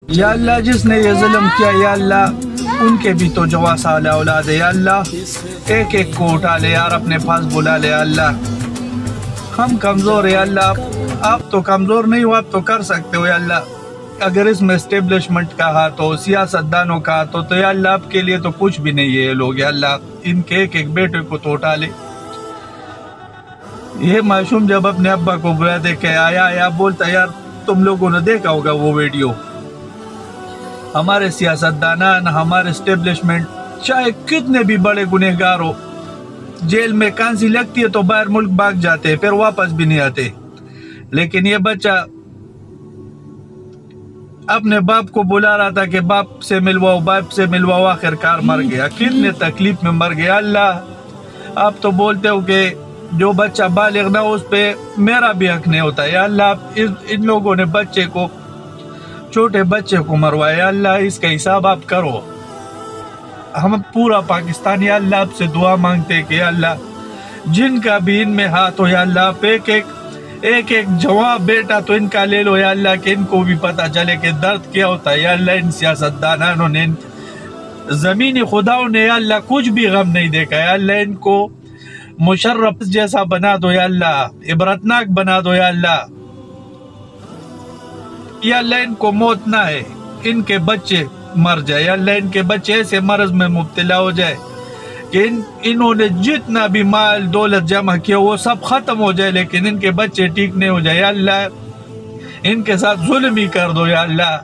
یا اللہ جس نے یہ ظلم کیا یا اللہ ان کے بھی تو جوا سالہ اولاد ہے، یا اللہ ایک ایک کو اٹھا لے یار، اپنے پاس بلا لے یا اللہ۔ ہم کمزور ہیں یا اللہ، آپ تو کمزور نہیں ہو، آپ تو کر سکتے ہو یا اللہ۔ اگر اس میں اسٹیبلشمنٹ کا ہاتھ ہو، سیاستدانوں کا ہاتھ ہو تو یا اللہ آپ کے لیے تو کچھ بھی نہیں ہے یہ لوگ، یا اللہ ان کے ایک ایک بیٹے کو تو اٹھا لے۔ یہ معصوم جب اپنے ابا کو بلا دے کے آیا بولتا یار تم لوگوں نے دیکھا ہوگا وہ ویڈیو، ہمارے سیاستدانان، ہمارے اسٹیبلشمنٹ چاہے کتنے بھی بڑے گنہگار ہو، جیل میں کانسی لگتی ہے تو باہر ملک بھاگ جاتے پھر واپس بھی نہیں آتے، لیکن یہ بچہ اپنے باپ کو بلا رہا تھا کہ باپ سے ملواؤ، آخر کار مر گیا، کتنے تکلیف میں مر گیا۔ اللہ آپ تو بولتے ہو کہ جو بچہ بالغ نہ ہو اس پہ میرا بھی حق نہیں ہوتا، یا اللہ ان لوگوں نے چھوٹے بچے کو مروایا، یا اللہ اس کا حساب آپ کرو۔ ہم پورا پاکستان یا اللہ آپ سے دعا مانگتے کہ یا اللہ جن کا بھی ان میں ہاتھ ہو یا اللہ آپ ایک جوان بیٹا تو ان کا لے لو یا اللہ، کہ ان کو بھی پتہ چلے کہ درد کیا ہوتا ہے یا اللہ۔ ان سیاستدانوں نے، زمینی خداؤں نے یا اللہ کچھ بھی غم نہیں دیکھا، یا اللہ ان کو مشرف جیسا بنا دو یا اللہ، عبرتناک بنا دو یا اللہ۔ یا اللہ ان کو موت نہ ہے، ان کے بچے مر جائے یا اللہ، ان کے بچے ایسے مرض میں مبتلا ہو جائے کہ انہوں نے جتنا بھی مال دولت جمع کیا وہ سب ختم ہو جائے، لیکن ان کے بچے ٹھیک نہیں ہو جائے یا اللہ، ان کے ساتھ ظلم ہی کر دو یا اللہ۔